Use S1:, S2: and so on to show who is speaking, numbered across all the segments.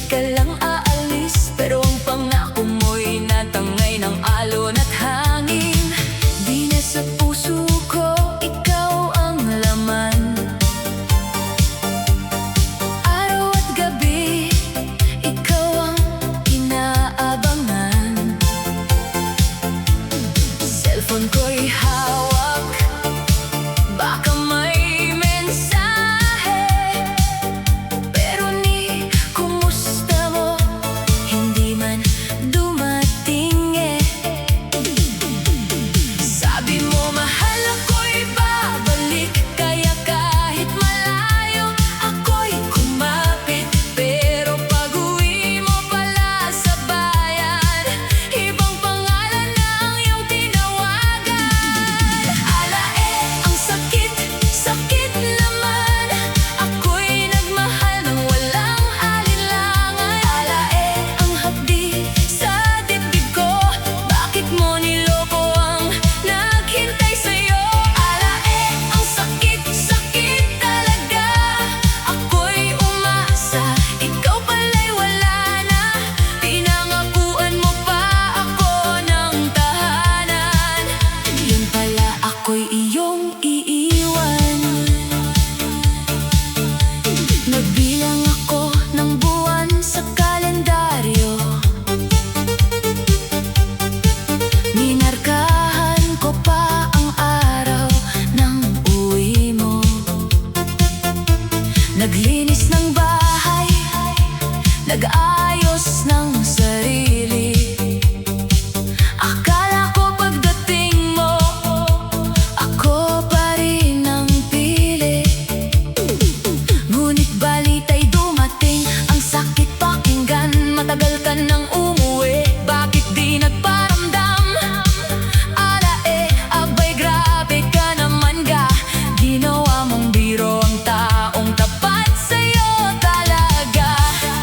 S1: ka lang aalis, pero ang pangako mo'y natangay ng alon at hangin. Di na sa puso ko ikaw ang laman. Araw at gabi, ikaw ang inaabangan. Cellphone ko'y hawak, baka may mensahe, pero ni kumusta mo, hindi man dumating eh. Sabi mo mahal ako'y babalik, kaya kahit malayo ako'y kumapit. Pero pag-uwi mo pala sa bayan, ibang pangalan ang iyong tinawagan. Ang sakit, sakit naman. Ako'y nagmahal ng walang alinlangan. Ang hapdi sa dibdib ko, bakit mo niloko ang naghintay sa'yo? Ang sakit, sakit talaga. Ako'y umasa, ikaw pala'y wala na. Pinangakuan mo pa ako ng tahanan, yun pala ako'y iyong iiwan. Nagbilang ako ng buwan sa kalendaryo, minarkahan ko pa ang araw ng uwi mo. Naglinis ng bahay, nag-ayos ng sarili. Akala ko pagdating mo, ako pa rin ang pili. Ngunit balita'y dumating, ang sakit pakinggan. Matagal ka nang umuwi, bakit di nagparamdam? Abay grabe ka naman ga. Ginawa mong biro ang taong tapat sa'yo talaga.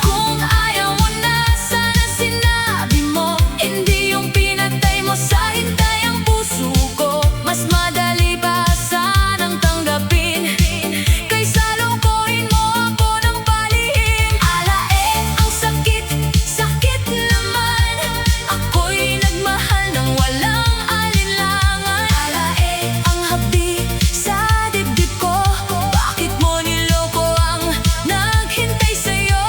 S1: Kung ayaw mo na, sana sinabi mo. Hindi yung pinatay mo sa hintay ang puso ko. Mas madali pa sanang tanggapin, kaysa lokohin mo ako ng palihim. Ang sakit, sakit naman. Ako'y nagmahal ng walang alinlangan. Ang hapdi sa dibdib ko, bakit mo niloko ang naghintay sa'yo?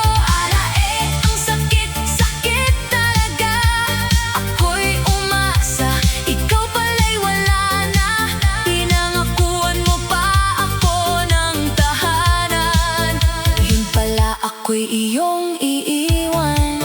S1: Ang sakit, sakit talaga. Ako'y umasa, ikaw pala'y wala na. Pinangakuan mo pa ako ng tahanan, yun pala ako'y iyong iiwan.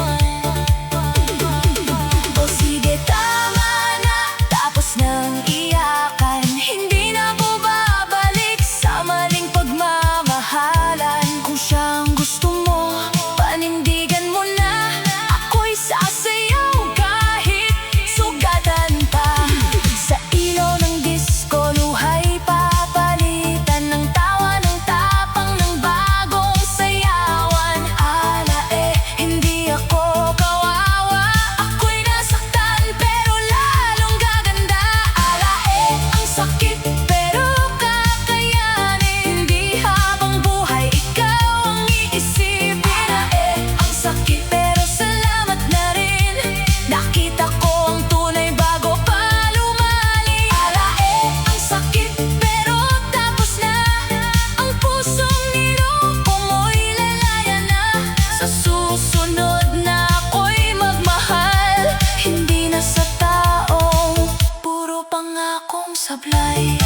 S1: O sige tama na, tapos nang iyakan. Hindi na ako babalik sa maling pagmamahalan. Kung siyang gusto mo, panindigan mo na. Ako'y sasayaw kahit sugatan pa. Sa ilaw ng disco, luha'y papalitan ng tawa ng tapang ng bagong sayawan. Hindi ako kawawa, ako'y nasaktan pero lalong gaganda. Ang sakit pero kakayanin, hindi habang buhay ikaw ang iisipin. Ang sakit pero salamat na rin, nakita ko ang tunay bago pa lumali. Ang sakit pero tapos na, ang pusong niloko mo'y lalaya na. Sa susunod na ako'y magmahal, hindi na sa taong puro pangakong sablay.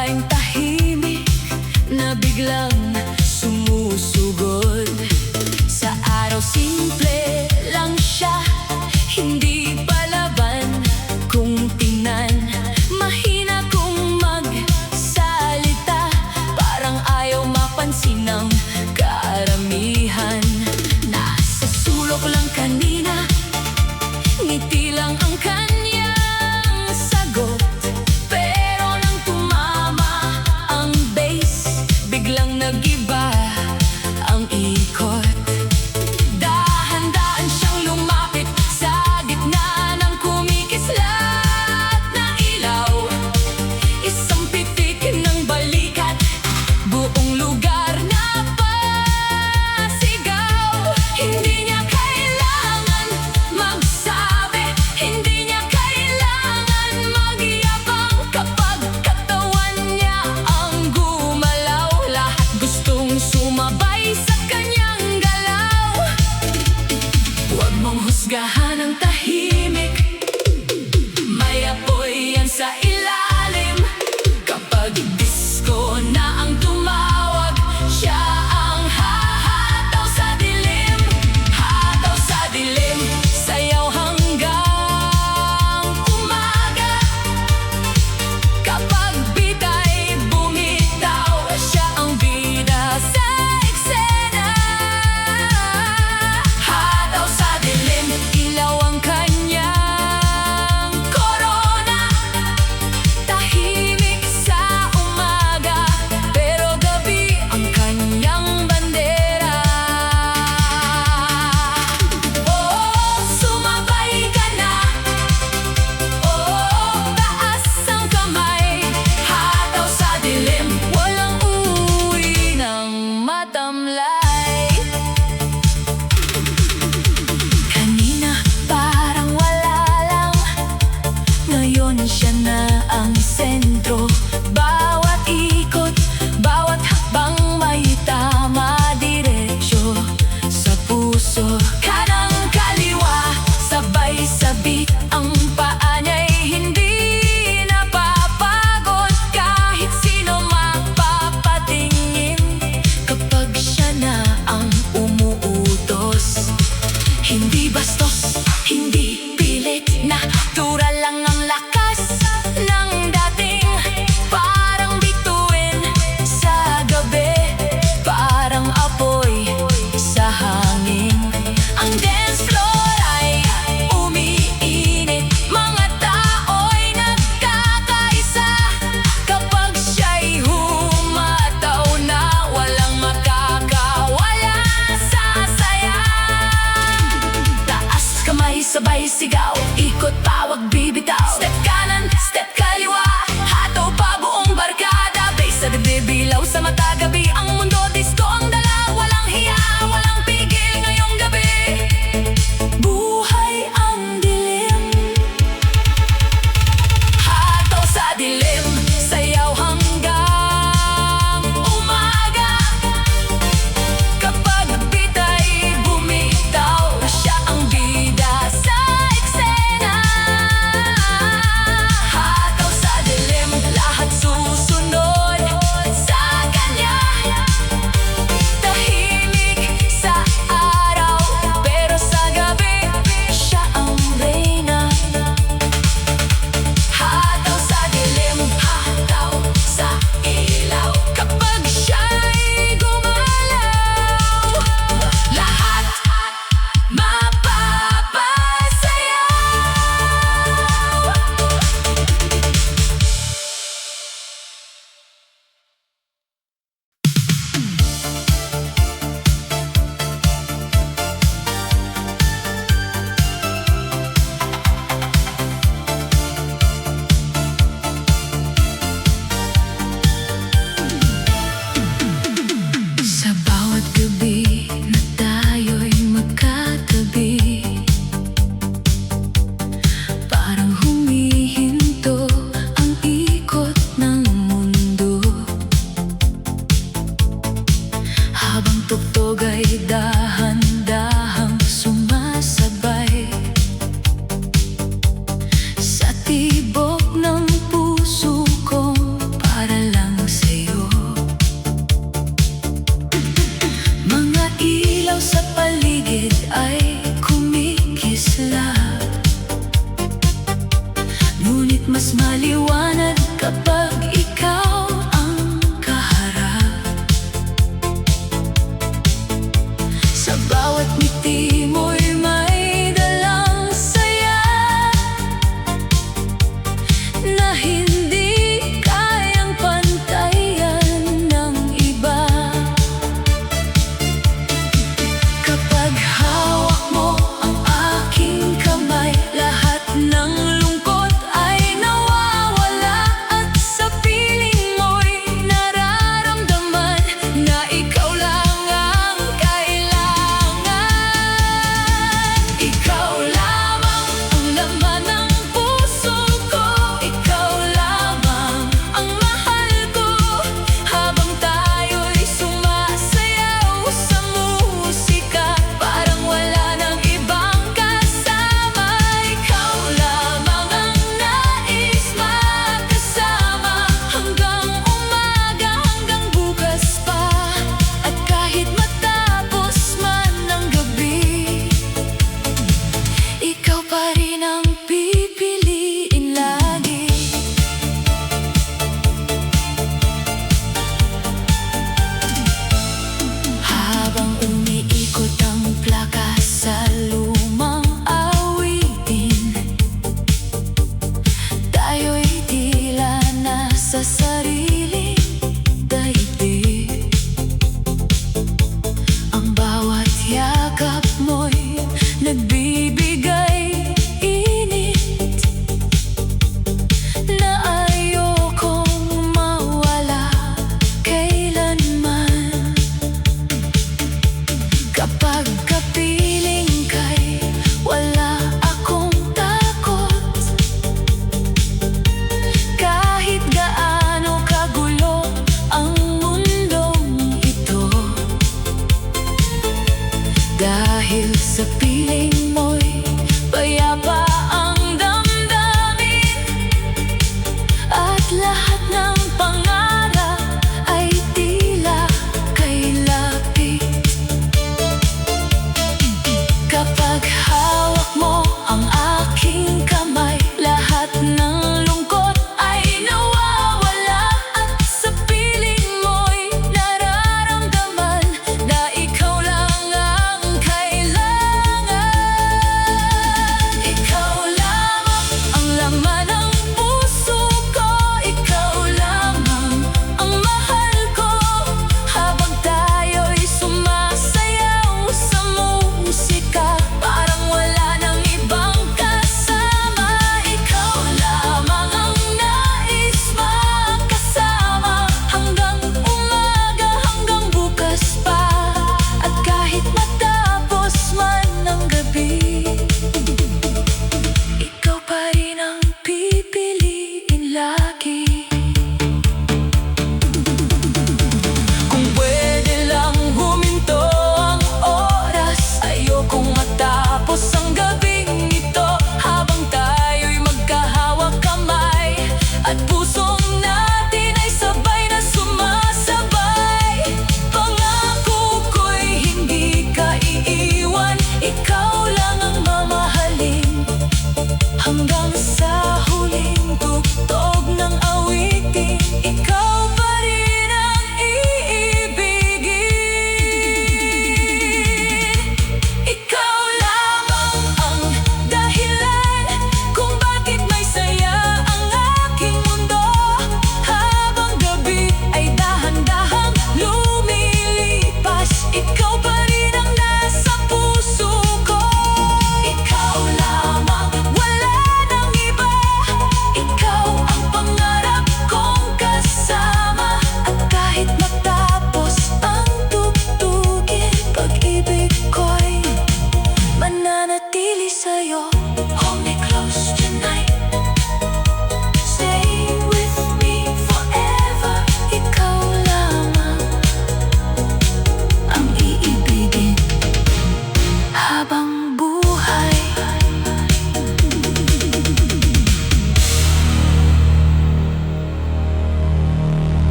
S1: babaeng tahimik na biglang sumusugod. Sa araw simple lang siya, hindi palaban kung tingnan. Mahina kung magsalita, parang ayaw mapansin ng karamihan. Nasa sulok lang kanina, ngiti lang ang kanyang sagot. Pero nang tumama ang bass, biglang nag-iba ang ikot. Dahan-dahan siyang lumapit sa gitna ng kumikislat na ilaw. Isang pitik ng balikat, buong lugar na pasigaw. Hindi niya kailangan magsabi, hindi niya kailangan magyabang. Kapag katawan niya ang gumalaw, lahat gusto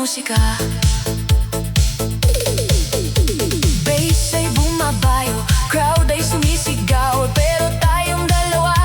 S1: musika. Bass ay bumabayo, crowd ay sumisigaw, pero tayong dalawa,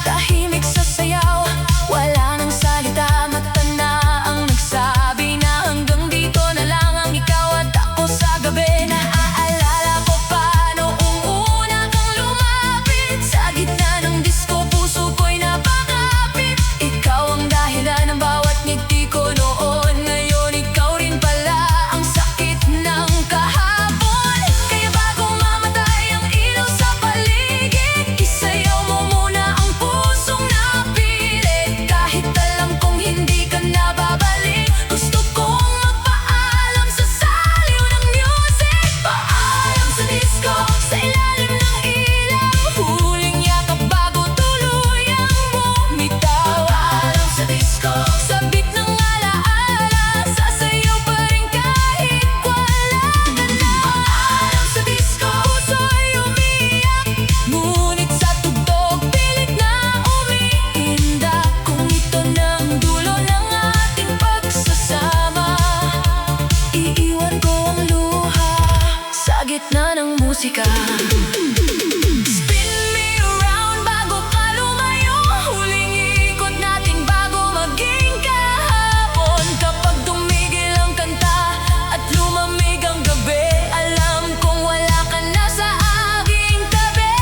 S1: tahimik sa sayaw. Wala nang salita, mata na ang nagsabi na hanggang dito na lang ang ikaw at ako sa gabi. Naaalala ko pa noong una kang lumapit, sa gitna ng disco puso ko'y napakapit. Ikaw ang dahilan ng bawat ngiti ko noon, ngayon ikaw rin pala ang sakit ng kahapon. Kaya bago mamatay ang ilaw sa paligid, isayaw mo muna ang pusong napilit. Kahit alam kong hindi ka na babalik, gusto kong magpaalam sa saliw ng music. Paalam sa disco, sa ilalim ng ilaw, huling yakap bago tuluyang bumitaw. Paalam sa disco, sa beat ng alaala, sasayaw pa rin kahit wala ka na. Paalam sa disco, puso'y umiiyak, ngunit sa tugtog pilit na umiinda. Kung ito na ang dulo ng ating pagsasama, iiwan ko ang luha sa gitna ng musika. Spin me around bago ka lumayo, huling ikot natin bago maging kahapon. Kapag tumigil ang kanta at lumamig ang gabi, alam kong wala ka na sa aking tabi.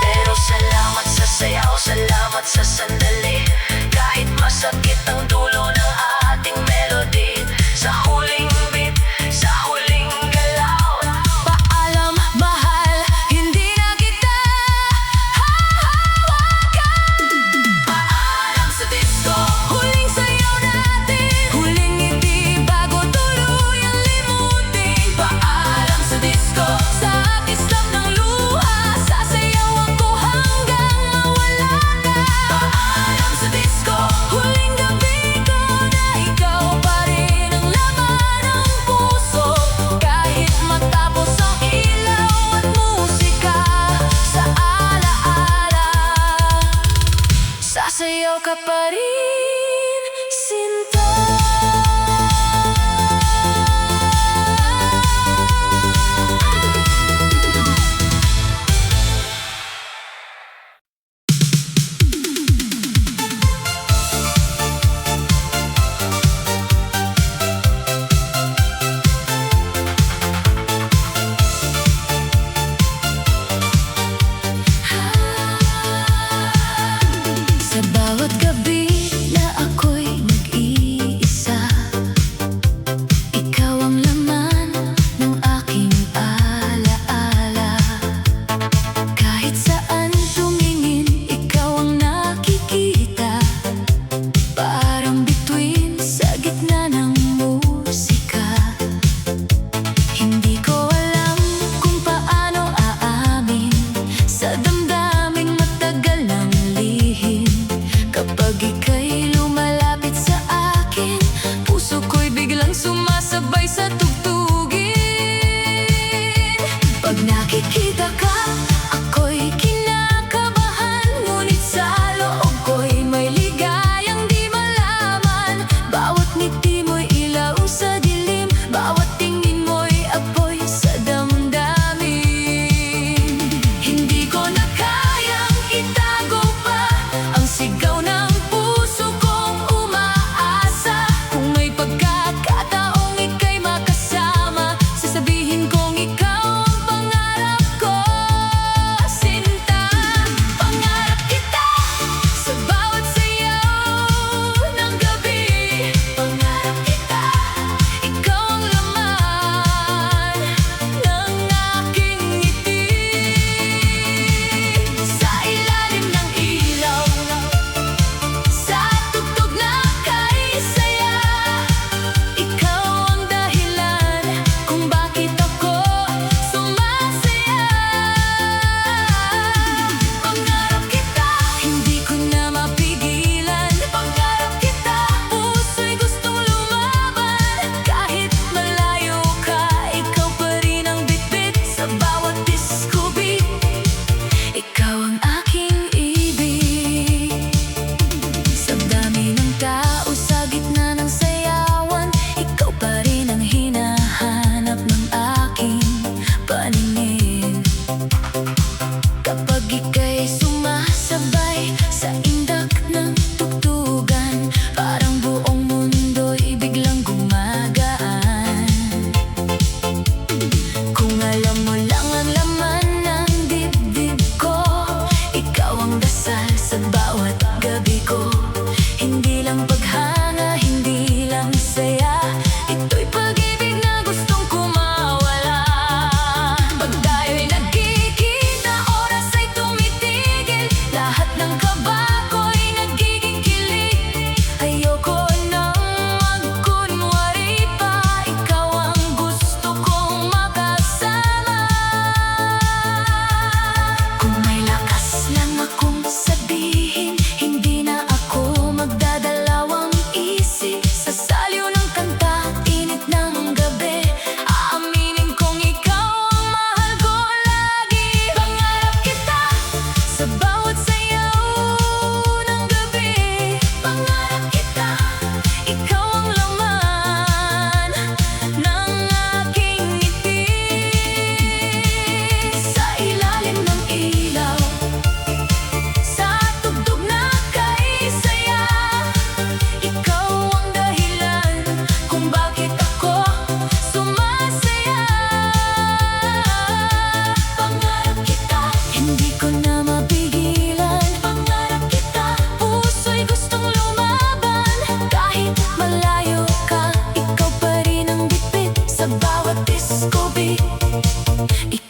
S1: Pero salamat sa sayaw, salamat sa sandali, kahit masakit ang dulo ng ating melody. Sa huling beat, sa huling galaw, paalam mahal, hindi na kita hahawakan. Paalam sa disco, huling sayaw natin, huling ngiti bago tuluyang limutin. Paalam sa disco, sa kislap ng luha, sasayaw ako hanggang mawala ka. Paalam sa disco, huling gabi ko na ikaw pa rin ang laman ng puso. Kahit matapos ang ilaw at musika, sa alaala, sasayaw ka pa rin, sinta. Sa bawat gabi na ako'y nag-iisa, ikaw ang laman ng aking alaala. Kahit saan tumingin, ikaw ang nakikita, parang bituin sa gitna ng musika. Hindi ko alam kung paano aamin sa damdaming matagal ng lihim. Kapag ika'y lumalapit sa akin, puso ko'y biglang sumasabay sa tugtugin. Pag nakikita ka, ako'y kinakabahan, ngunit sa loob ko'y may ligayang di malaman. Bawat ngiti mo'y ilaw sa dilim, bawat tingin mo'y apoy sa damdamin. Hindi ko na kayang itago pa ang sigaw ng puso kong umaasa. Kung may pagkakataong ika'y makasama, sasabihin kong ikaw ang pangarap ko.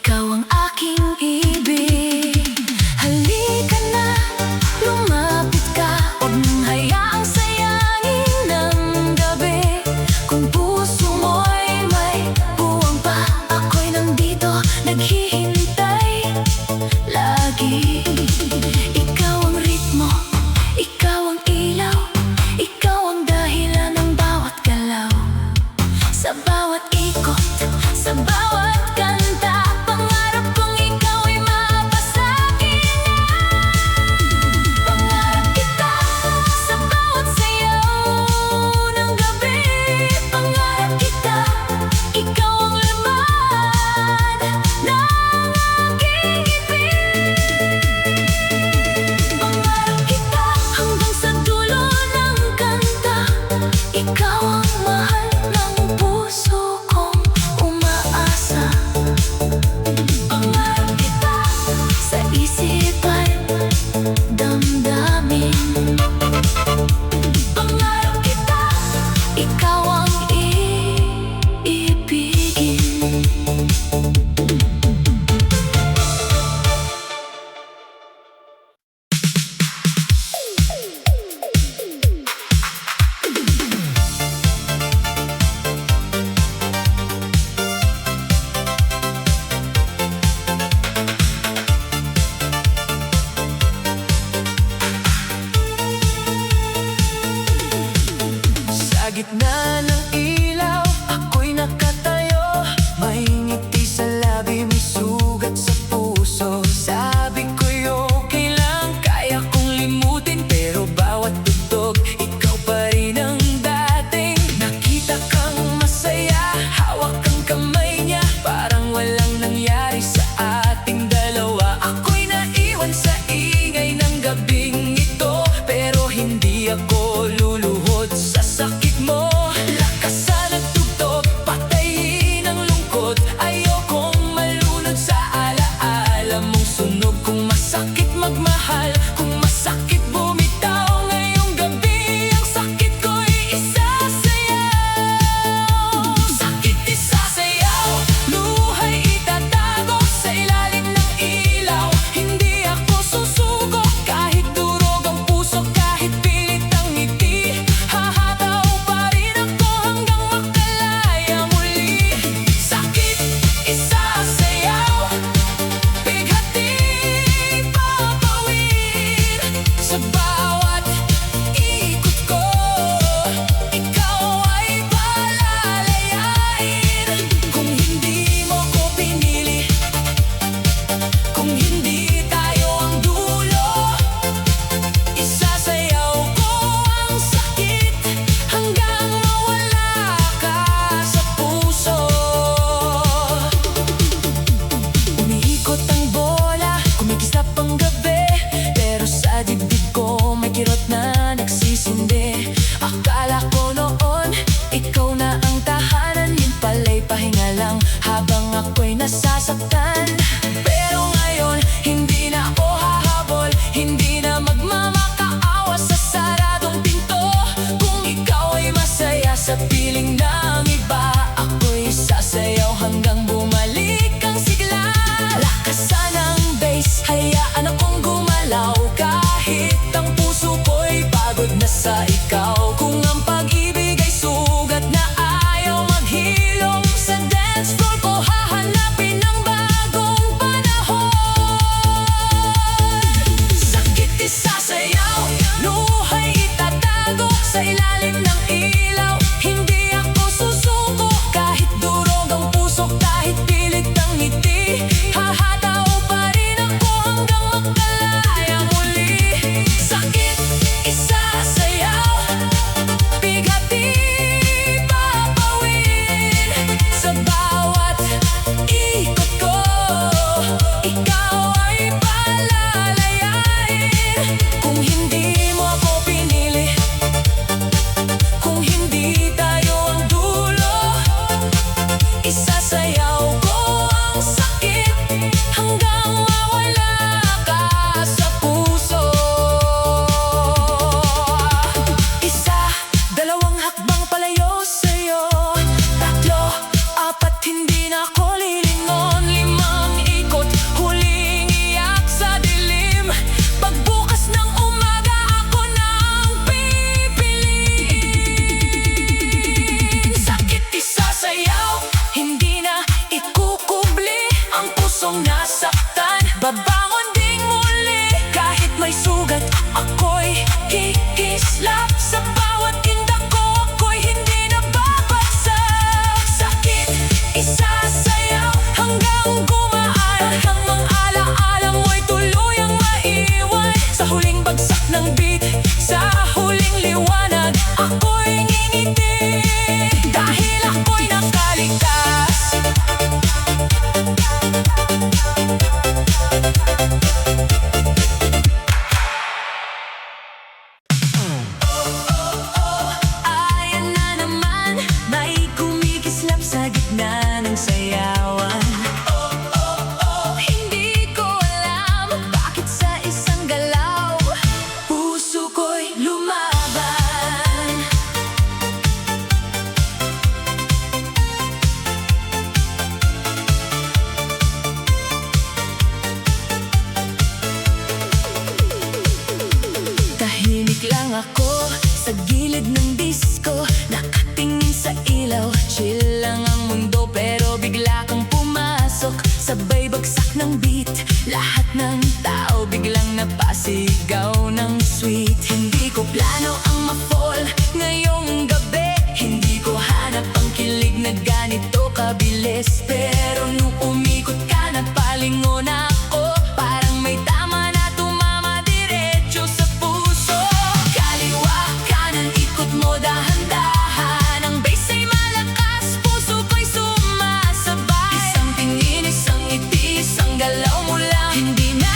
S1: ikaw ang aking ibig. Halika na, lumapit ka, huwag mong hayaang sayangin ng gabi. Kung puso mo'y may puwang pa, ako'y nandito, naghihintay lagi. Ikaw ang ritmo, ikaw ang ilaw, ikaw ang dahilan ng bawat galaw. Sa bawat ikot, sa bawat kanta, pangarap kong ikaw ay mapasakin na. Pangarap kita sa bawat sayaw ng gabi. Pangarap kita, ikaw ang laman ng aking ibig. Pangarap kita hanggang sa dulo ng kanta, ikaw ang mahal ng puso kong umaasa. Pangarap kita sa isipan, damdamin. Pangarap kita, ikaw ang iibigin. Sa gitna ng ilaw, ako'y nakatayo. May ngiti sa labi, may sugat sa puso. Sabi ko'y okay lang, kaya kong limutin. Pero bawat tugtog, ikaw pa rin ang dating. Nakita kang masaya, hawak ang kamay niya. Parang walang nangyari sa ating dalawa. Ako'y naiwan sa ingay ng gabing ito, pero hindi ako luluhod sa sakit mo. Lakasan ang tugtog, patayin ang lungkot. Ayokong malunod sa alaala mong sunog. Kung masakit magmahal, kung masakit bumitaw, ngayong gabi ang sakit ko'y isasayaw. Sakit isasayaw, luha'y itatago sa ilalim ng ilaw. Hindi ako susuko kahit durog ang puso, kahit pilit ang ngiti. Hahataw pa rin ako hanggang makalaya muli. Sakit isasayaw, bighati papawid. Sa bawat ikot ko, ikaw ay palalayain. Kung hindi mo ko pinili, kung hindi tayo ang dulo, isasayaw ko ang sakit hanggang mawala ka sa puso. Umiikot ang bola, kumikislap ang gabi, pero sa dibdib ko may kirot na nagsisindi. Akala ko noon, ikaw na ang tahanan. Yun pala'y pahinga lang habang ako'y nasasaktan. Pero ngayon, hindi na ako hahabol, hindi na magmamakaawa sa saradong pinto. Kung ikaw ay masaya sa piling ng iba, ako'y sasayaw hanggang bumalik ang sigla. Lakasan ang bass, hayaan akong gumalaw. Kahit ang puso ko'y pagod na sa ikaw. Kung ang pag-ibig ay sugat na ayaw maghilom, sa dance floor ko hahanapin ang bagong panahon. Sakit isasayaw, luha'y itatago sa ilalim ng ilaw. Hindi ako susuko kahit durog ang puso, kahit pilit ang ngiti. Hahataw pa rin ako hanggang makalaya muli. Sakit isasayaw, bighati papawid. Sa bawat ikot ko, ikaw ay palalayain. Kung hindi mo ako pinili, kung hindi tayo ang dulo, isasayaw ko ang sakit hanggang mawala ka sa puso. Isa, dalawang hakbang palayo sa'yo. Tatlo, apat, hindi na ako lilingon. Limang nasaktan, babangon ding muli. Kahit may sugat, ako'y kikislap. Sa bawat tinda ko, ako'y hindi nababagsak. Sakit, isasayaw hanggang gumaan. Ang mga alaala mo'y tuluyang maiwan. Sa huling bagsak ng beat, sa huling liwanag, ako'y ngingiti dahil ako'y nakaligtas. Ayan na naman, may kumikislap sa gitna ng sayawan. Hindi ko alam bakit sa isang galaw puso ko'y lumaban. Tahimik lang ako sa gilid ng disco, nakatingin sa ilaw. Chill lang ang mundo pero bigla kang pumasok. Sabay bagsak ng beat, lahat ng tao biglang napasigaw ng sweet. Hindi ko plano ang ma-fall ngayong gabi, hindi ko hanap ang kilig na ganito kabilis. Pero nung umikot ka, nagpalingon ako, parang may tama na tumama diretso sa puso. Kaliwa, kanan, ikot mo dahan-dahan. Ang bass ay malakas, puso ko'y sumasabay. Isang tingin, isang ngiti, isang galaw mo lang. Hindi na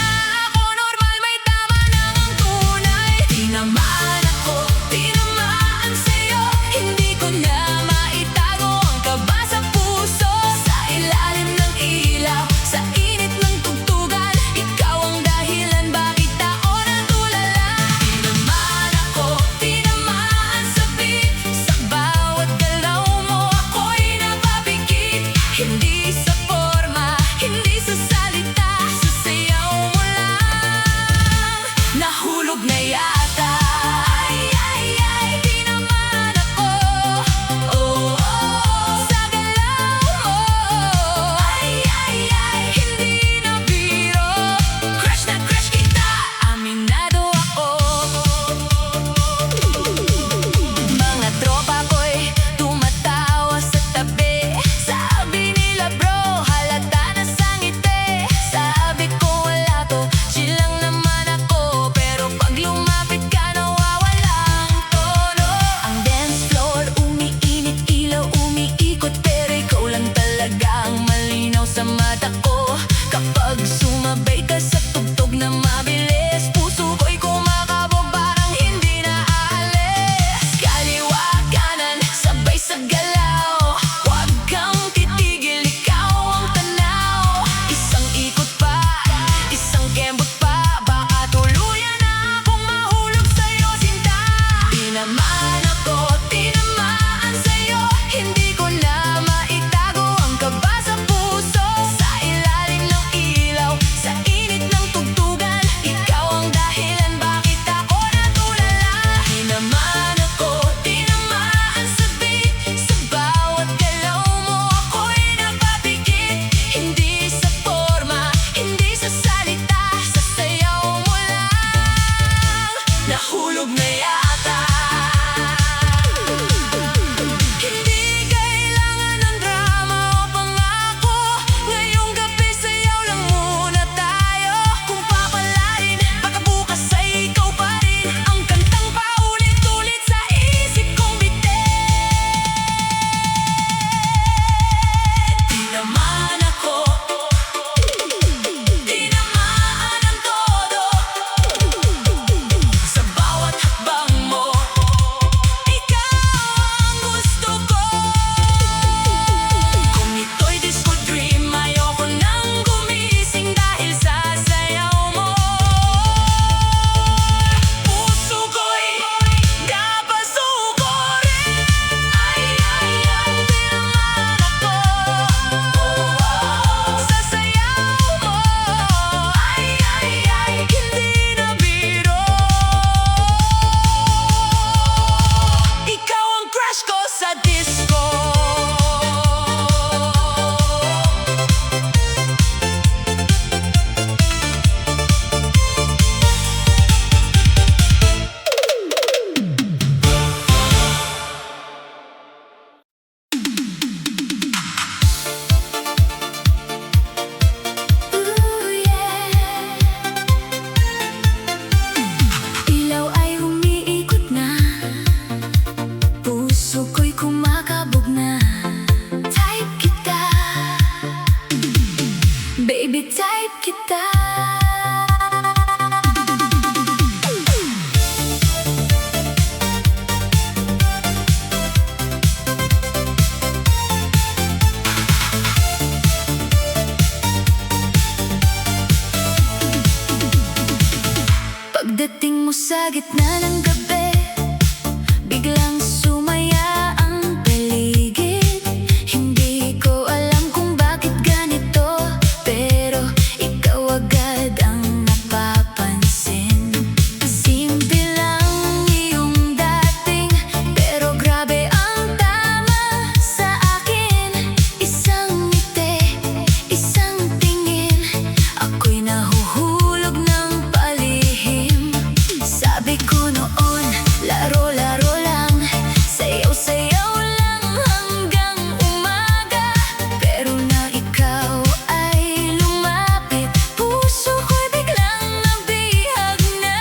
S1: ako normal, may tama na ang tunay. Tinamaan ako, tinamaan sa'yo. Hindi ko na maitago ang kaba sa puso. Sa ilalim ng ilaw, sa init ng tugtugan, ikaw ang dahilan bakit ako natulala. Tinamaan ako, tinamaan sa beat. Sa bawat galaw mo, ako'y napapikit. Hindi sa forma, hindi sa salita, sa sayaw mo lang nahulog na yata. Ay, ay, ay, tinamaan ako. Oh, oh, sa galaw mo. Ay, ay, ay, hindi na biro. Crush na crush kita, aminado ako. Mga tropa ko'y tumatawa sa tabi. Sabi nila bro, halata na sa ngiti. Sabi ko wala to, chill lang naman ako. Pero pag lumapit ka, nawawala ang tono. Ang dance floor, umiinit, ilaw umiikot. Pero ikaw lang talaga ang malinaw sa mata ko. Kapag sumabay ka sa tugtog na mabilis, puso ko'y kumakabog, parang hindi na aalis. Kaliwa, kanan, sabay sa galaw. Huwag kang titigil, ikaw ang tanaw. Isang ikot pa, isang kembot pa, baka tuluyan na akong mahulog sa'yo, sinta. Tinamaan ako, tinamaan sa'yo. Hindi ko na maitago ang kaba sa puso. Sa ilalim ng ilaw, Baby, type kita. Pagdating mo sa gitna ng gabi, biglang sumaya ang paligid. Hindi ko alam kung bakit ganito, pero ikaw agad ang napapansin. Simple lang iyong dating, pero grabe ang tama sa akin. Isang ngiti, isang tingin, ako'y nahuhulog ng palihim. Sabi ko noon, laro-laro lang, sayaw-sayaw lang hanggang umaga. Pero na ikaw ay lumapit, puso ko'y biglang nabihag na.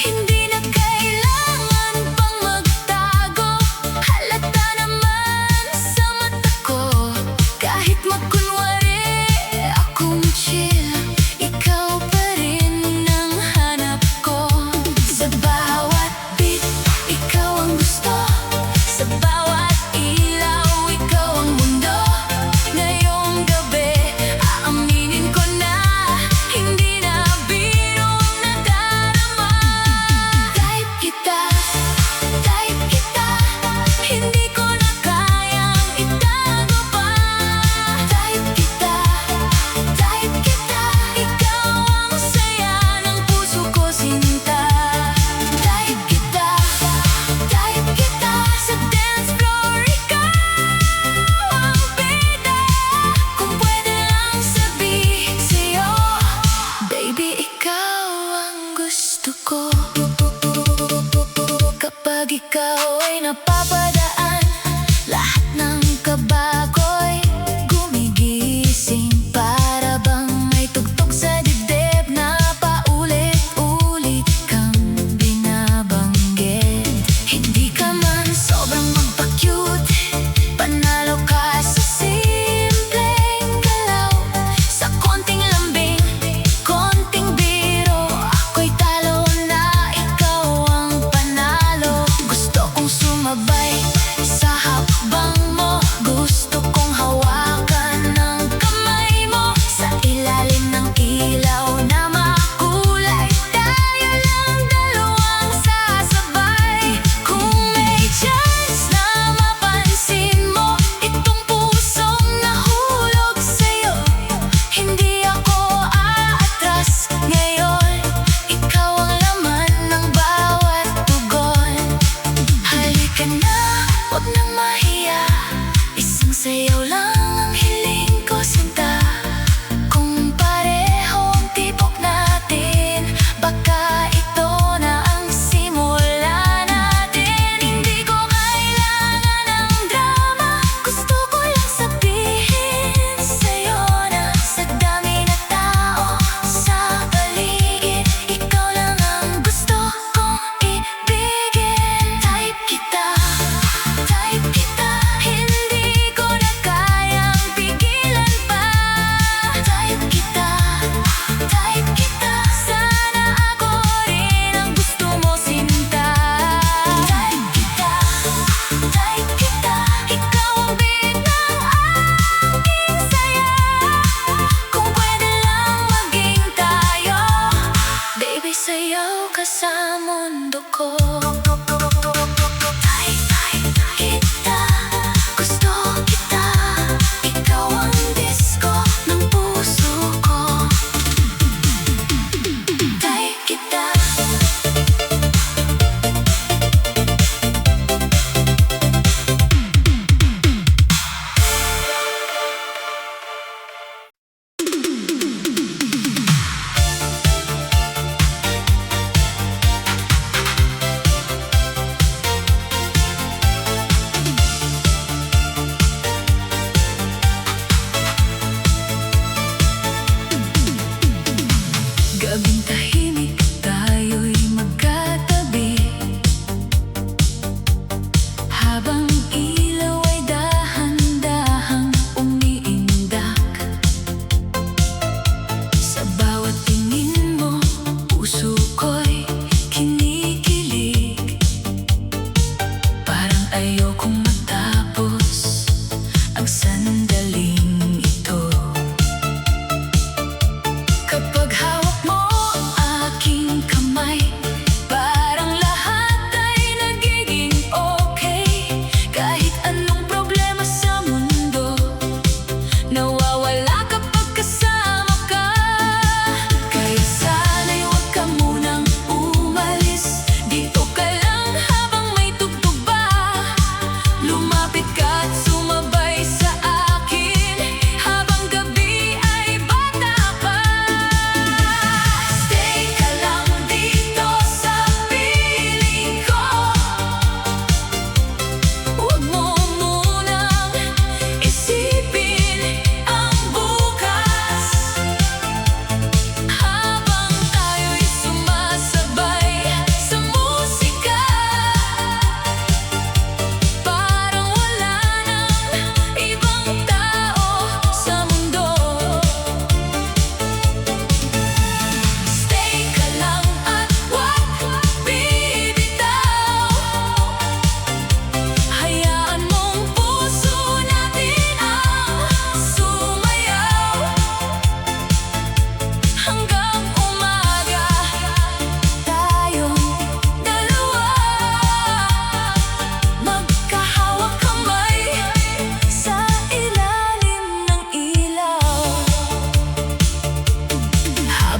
S1: Hindi na kailangan pang magtago, halata naman sa mata ko. Kahit magkunwari akong chill, ikaw pa rin ang hanap ko. Sa bawat beat, ikaw ang gusto. Sa bawat ilaw, ikaw ang mundo. Ngayong gabi, aaminin ko na, hindi na biro ang nadarama. Type kita, hindi ko na kayang itago pa. Type kita, ikaw ang saya ng puso ko, sinta. Type kita, sa dance floor, ikaw ang bida. Kung pwede lang sabihin sa'yo, baby, ikaw ang gusto ko. Kapag ikaw ay napapadaan, lahat ng kaba ko'y gumigising. Para bang may tugtog sa dibdib na paulit-ulit kang binabanggit. Hindi ka man sobrang magpa-cute, panalo ka sa simpleng galaw. Sa konting lambing, konting biro, ako'y talo na, ikaw ang panalo. Gusto kong sumabay sa hakbang mo, gusto kong hawakan ng kamay mo. Sa ilalim ng ilaw na makulay, tayo lang dalawang sasabay. Kung may chance na mapansin mo itong pusong nahulog sa'yo, hindi ako aatras ngayon. Ikaw ang laman ng bawat tugon. Halika na, huwag nang mahiya, isang sayaw lang ang hiling ko, sinta. Kung pareho ang tibok natin, baka ito na ang simula natin. Hindi ko kailangan ng drama, gusto ko lang sabihin sa'yo na sa dami na tao sa paligid, ikaw lang ang gusto kong ibigin. Type kita, hindi ko na kayang pigilan pa. Type kita, sana ako rin ang gusto mo, sinta. Type kita, ikaw ang beat ng aking saya. Kung pwede lang maging tayo, baby, sayaw ka sa mundo ko. Kita, gusto kita, ikaw ang disco ng puso ko. Type kita. Gabing tahimik, tayo'y magkatabi, habang ilaw ay dahan-dahang umiindak.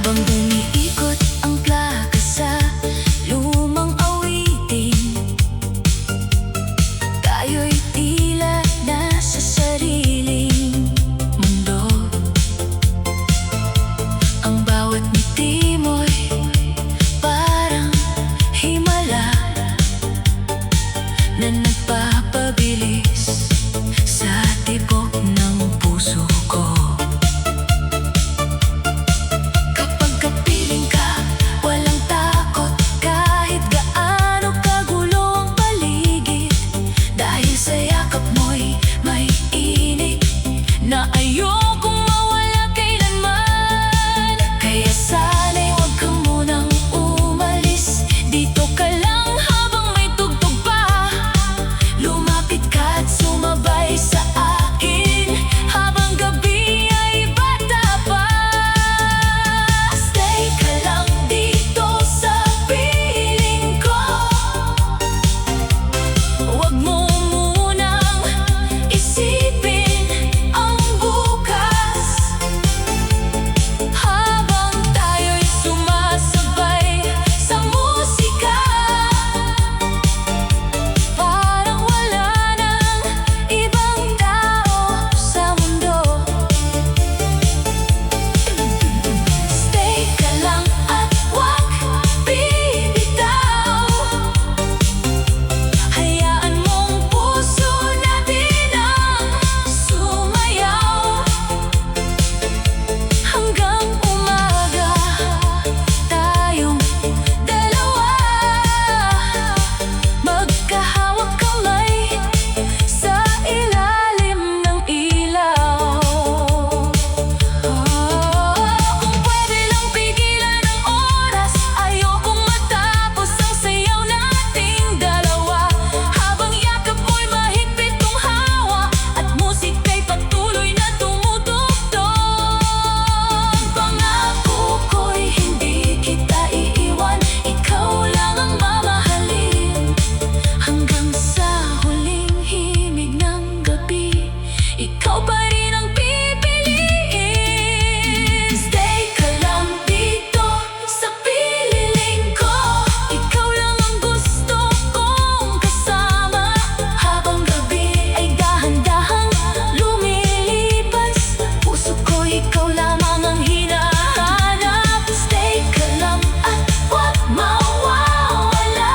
S1: Habang umiikot ang plaka sa lumang awitin, tayo'y tila nasa sariling mundo. Ang bawat ngiti mo'y parang himala na nagpapabilis sa tibok ng puso ko. Kapag kapiling ka, walang takot kahit gaano kagulo ang paligid. Dahil sa yakap mo'y may init na ayokong mawala kailanman. Kaya sana'y huwag ka munang umalis, dito ka lang habang may tugtog pa. Lumapit ka at sumabay sa akin habang gabi ay bata pa. Stay ka lang dito sa piling ko, huwag mo munang isipin ang bukas. Habang tayo'y sumasabay sa musika, parang wala nang ibang tao sa mundo. Stay ka lang at huwag bibitaw. Hayaan mong puso natin ang sumayaw. Hanggang umaga tayong dalawa, magkahawak kamay sa ilalim ng ilaw. Kung pwede lang pigilan ang oras, ayokong matapos ang sayaw nating dalawa. Habang yakap mo'y mahigpit kong hawa at musika'y patuloy na tumutugtog. Pangako ko'y hindi kita iiwan, ikaw lang ang mamahalin. Hanggang sa huling himig ng gabi, ikaw pa rin ang pipiliin. Stay ka lang dito sa piling ko, ikaw lang ang gusto kong kasama. Habang gabi ay dahan-dahang lumilipas, puso ko ikaw lamang ang hinahanap. Stay ka lang at huwag mawawala,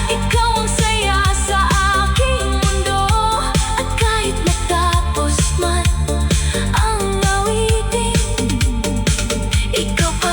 S1: ikaw ang saya sa aking mundo. At kahit matapos man ang awitin, ikaw pa